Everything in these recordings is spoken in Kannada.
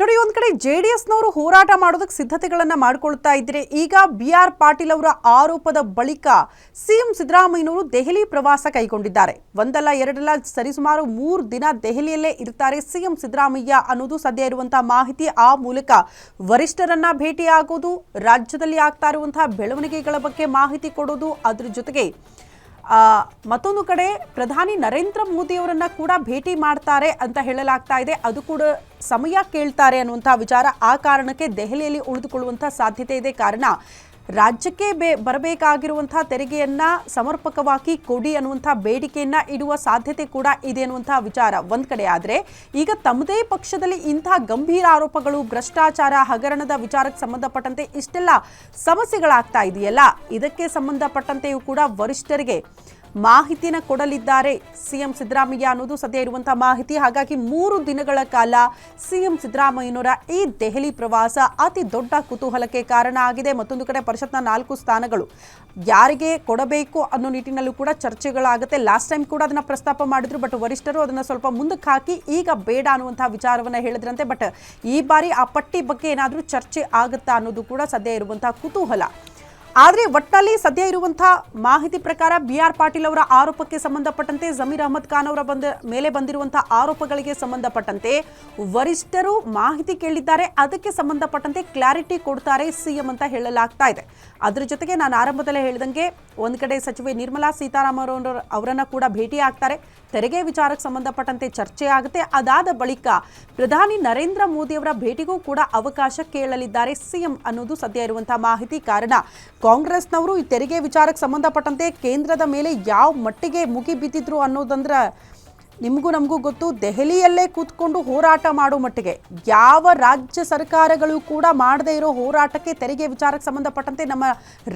ನೋಡಿ, ಒಂದ್ ಕಡೆ ಜೆಡಿಎಸ್ನವರು ಹೋರಾಟ ಮಾಡೋದಕ್ಕೆ ಸಿದ್ಧತೆಗಳನ್ನ ಮಾಡಿಕೊಳ್ತಾ ಇದ್ರೆ, ಈಗ BR ಪಾಟೀಲ್ ಅವರ ಆರೋಪದ ಬಳಿಕ ಸಿಎಂ ಸಿದ್ದರಾಮಯ್ಯನವರು ದೆಹಲಿ ಪ್ರವಾಸ ಕೈಗೊಂಡಿದ್ದಾರೆ. ಒಂದಲ್ಲ ಎರಡಲ್ಲ ಸರಿಸುಮಾರು 3 ದಿನ ದೆಹಲಿಯಲ್ಲೇ ಇರ್ತಾರೆ ಸಿಎಂ ಸಿದ್ದರಾಮಯ್ಯ ಅನ್ನೋದು ಸದ್ಯ ಇರುವಂತಹ ಮಾಹಿತಿ. ಆ ಮೂಲಕ ವರಿಷ್ಠರನ್ನ ಭೇಟಿಯಾಗೋದು, ರಾಜ್ಯದಲ್ಲಿ ಆಗ್ತಾ ಇರುವಂತಹ ಬೆಳವಣಿಗೆಗಳ ಬಗ್ಗೆ ಮಾಹಿತಿ ಕೊಡೋದು, ಅದ್ರ ಜೊತೆಗೆ ಮತ್ತೊಂದು ಕಡೆ ಪ್ರಧಾನಿ ನರೇಂದ್ರ ಮೋದಿ ಅವರನ್ನ ಕೂಡ ಭೇಟಿ ಮಾಡ್ತಾರೆ ಅಂತ ಹೇಳಲಾಗ್ತಾ ಇದೆ. ಅದು ಕೂಡ ಸಮಯ ಕೇಳ್ತಾರೆ ಅನ್ನುವಂಥ ವಿಚಾರ. ಆ ಕಾರಣಕ್ಕೆ ದೆಹಲಿಯಲ್ಲಿ ಉಳಿದುಕೊಳ್ಳುವಂಥ ಸಾಧ್ಯತೆ ಇದೆ. ಕಾರಣ ರಾಜ್ಯಕ್ಕೆ ಬರಬೇಕಾಗಿರುವಂತಹ ತೆರಿಗೆಯನ್ನ ಸಮರ್ಪಕವಾಗಿ ಕೊಡಿ ಅನ್ನುವಂಥ ಬೇಡಿಕೆಯನ್ನ ಇಡುವ ಸಾಧ್ಯತೆ ಕೂಡ ಇದೆ ಅನ್ನುವಂಥ ವಿಚಾರ ಒಂದ್ ಕಡೆ. ಆದರೆ ಈಗ ತಮ್ಮದೇ ಪಕ್ಷದಲ್ಲಿ ಇಂತಹ ಗಂಭೀರ ಆರೋಪಗಳು, ಭ್ರಷ್ಟಾಚಾರ, ಹಗರಣದ ವಿಚಾರಕ್ಕೆ ಸಂಬಂಧಪಟ್ಟಂತೆ ಇಷ್ಟೆಲ್ಲ ಸಮಸ್ಯೆಗಳಾಗ್ತಾ ಇದೆಯಲ್ಲ, ಇದಕ್ಕೆ ಸಂಬಂಧಪಟ್ಟಂತೆಯೂ ಕೂಡ ವರಿಷ್ಠರಿಗೆ ಮಾಹಿತಿನ ಕೊಡಲಿದ್ದಾರೆ ಸಿಎಂ ಸಿದ್ದರಾಮಯ್ಯ ಅನ್ನೋದು ಸದ್ಯ ಇರುವಂತಹ ಮಾಹಿತಿ. ಹಾಗಾಗಿ 3 ದಿನಗಳ ಕಾಲ ಸಿಎಂ ಸಿದ್ದರಾಮಯ್ಯನವರ ಈ ದೆಹಲಿ ಪ್ರವಾಸ ಅತಿ ದೊಡ್ಡ ಕುತೂಹಲಕ್ಕೆ ಕಾರಣ ಆಗಿದೆ. ಮತ್ತೊಂದು ಕಡೆ ಪರಿಷತ್ನ 4 ಸ್ಥಾನಗಳು ಯಾರಿಗೆ ಕೊಡಬೇಕು ಅನ್ನೋ ನಿಟ್ಟಿನಲ್ಲೂ ಕೂಡ ಚರ್ಚೆಗಳಾಗುತ್ತೆ. ಲಾಸ್ಟ್ ಟೈಮ್ ಕೂಡ ಅದನ್ನ ಪ್ರಸ್ತಾಪ ಮಾಡಿದ್ರು, ಬಟ್ ವರಿಷ್ಠರು ಅದನ್ನ ಸ್ವಲ್ಪ ಮುಂದಕ್ಕೆ ಹಾಕಿ ಈಗ ಬೇಡ ಅನ್ನುವಂತಹ ವಿಚಾರವನ್ನ ಹೇಳಿದ್ರಂತೆ. ಬಟ್ ಈ ಬಾರಿ ಆ ಪಟ್ಟಿ ಬಗ್ಗೆ ಏನಾದರೂ ಚರ್ಚೆ ಆಗುತ್ತಾ ಅನ್ನೋದು ಕೂಡ ಸದ್ಯ ಇರುವಂತಹ ಕುತೂಹಲ. ಆದರೆ ಒಟ್ಟಲ್ಲಿ ಸದ್ಯ ಇರುವಂತಹ ಮಾಹಿತಿ ಪ್ರಕಾರ BR ಪಾಟೀಲ್ ಅವರ ಆರೋಪಕ್ಕೆ ಸಂಬಂಧಪಟ್ಟಂತೆ, ಜಮೀರ್ ಅಹಮದ್ ಖಾನ್ ಅವರ ಮೇಲೆ ಬಂದಿರುವಂತಹ ಆರೋಪಗಳಿಗೆ ಸಂಬಂಧಪಟ್ಟಂತೆ ವರಿಷ್ಠರು ಮಾಹಿತಿ ಕೇಳಿದ್ದಾರೆ. ಅದಕ್ಕೆ ಸಂಬಂಧಪಟ್ಟಂತೆ ಕ್ಲಾರಿಟಿ ಕೊಡ್ತಾರೆ ಸಿಎಂ ಅಂತ ಹೇಳಲಾಗ್ತಾ ಇದೆ. ಅದರ ಜೊತೆಗೆ ನಾನು ಆರಂಭದಲ್ಲೇ ಹೇಳಿದಂಗೆ ಒಂದು ಕಡೆ ಸಚಿವೆ ನಿರ್ಮಲಾ ಸೀತಾರಾಮನ್ ಅವರನ್ನ ಕೂಡ ಭೇಟಿ ಆಗ್ತಾರೆ. ತೆರಿಗೆ ವಿಚಾರಕ್ಕೆ ಸಂಬಂಧಪಟ್ಟಂತೆ ಚರ್ಚೆ ಆಗುತ್ತೆ. ಅದಾದ ಬಳಿಕ ಪ್ರಧಾನಿ ನರೇಂದ್ರ ಮೋದಿ ಅವರ ಭೇಟಿಗೂ ಕೂಡ ಅವಕಾಶ ಕೇಳಲಿದ್ದಾರೆ ಸಿಎಂ ಅನ್ನೋದು ಸದ್ಯ ಇರುವಂತಹ ಮಾಹಿತಿ. ಕಾರಣ ಕಾಂಗ್ರೆಸ್ನವರು ಈ ತೆರಿಗೆ ವಿಚಾರಕ್ಕೆ ಸಂಬಂಧಪಟ್ಟಂತೆ ಕೇಂದ್ರದ ಮೇಲೆ ಯಾವ ಮಟ್ಟಿಗೆ ಮುಗಿ ಬಿದ್ದಿದ್ರು ಅನ್ನೋದಂದ್ರೆ ನಿಮಗೂ ನಮಗೂ ಗೊತ್ತು. ದೆಹಲಿಯಲ್ಲೇ ಕೂತ್ಕೊಂಡು ಹೋರಾಟ ಮಾಡೋ ಮಟ್ಟಿಗೆ ಯಾವ ರಾಜ್ಯ ಸರ್ಕಾರಗಳು ಕೂಡ ಮಾಡದೇ ಇರೋ ಹೋರಾಟಕ್ಕೆ ತೆರಿಗೆ ವಿಚಾರಕ್ಕೆ ಸಂಬಂಧಪಟ್ಟಂತೆ ನಮ್ಮ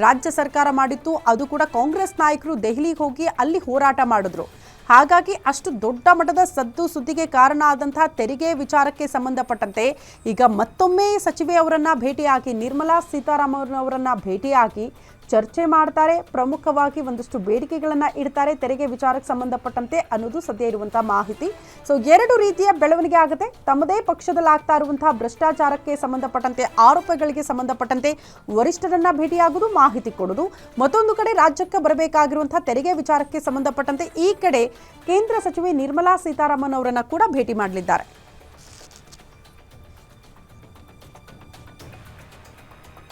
ರಾಜ್ಯ ಸರ್ಕಾರ ಮಾಡಿತ್ತು. ಅದು ಕೂಡ ಕಾಂಗ್ರೆಸ್ ನಾಯಕರು ದೆಹಲಿಗೆ ಹೋಗಿ ಅಲ್ಲಿ ಹೋರಾಟ ಮಾಡಿದ್ರು. ಹಾಗಾಗಿ ಅಷ್ಟು ದೊಡ್ಡ ಮಟ್ಟದ ಸದ್ದು ಸುದ್ದಿಗೆ ಕಾರಣ ಆದಂತಹ ತೆರಿಗೆ ವಿಚಾರಕ್ಕೆ ಸಂಬಂಧಪಟ್ಟಂತೆ ಈಗ ಮತ್ತೊಮ್ಮೆ ಸಚಿವೆ ಅವರನ್ನ ಭೇಟಿಯಾಗಿ, ನಿರ್ಮಲಾ ಸೀತಾರಾಮನ್ ಅವರನ್ನ ಭೇಟಿಯಾಗಿ ಚರ್ಚೆ ಮಾಡ್ತಾರೆ. ಪ್ರಮುಖವಾಗಿ ಒಂದಷ್ಟು ಬೇಡಿಕೆಗಳನ್ನು ಇಡ್ತಾರೆ ತೆರಿಗೆ ವಿಚಾರಕ್ಕೆ ಸಂಬಂಧಪಟ್ಟಂತೆ ಅನ್ನೋದು ಸದ್ಯ ಇರುವಂತಹ ಮಾಹಿತಿ. ಸೊ 2 ರೀತಿಯ ಬೆಳವಣಿಗೆ ಆಗುತ್ತೆ. ತಮ್ಮದೇ ಪಕ್ಷದಲ್ಲಿ ಆಗ್ತಾ ಇರುವಂತಹ ಭ್ರಷ್ಟಾಚಾರಕ್ಕೆ ಸಂಬಂಧಪಟ್ಟಂತೆ, ಆರೋಪಗಳಿಗೆ ಸಂಬಂಧಪಟ್ಟಂತೆ ವರಿಷ್ಠರನ್ನ ಭೇಟಿಯಾಗೋದು, ಮಾಹಿತಿ ಕೊಡೋದು. ಮತ್ತೊಂದು ಕಡೆ ರಾಜ್ಯಕ್ಕೆ ಬರಬೇಕಾಗಿರುವಂತಹ ತೆರಿಗೆ ವಿಚಾರಕ್ಕೆ ಸಂಬಂಧಪಟ್ಟಂತೆ ಈ ಕಡೆ ಕೇಂದ್ರ ಸಚಿವೆ ನಿರ್ಮಲಾ ಸೀತಾರಾಮನ್ ಅವರನ್ನ ಕೂಡ ಭೇಟಿ ಮಾಡಲಿದ್ದಾರೆ.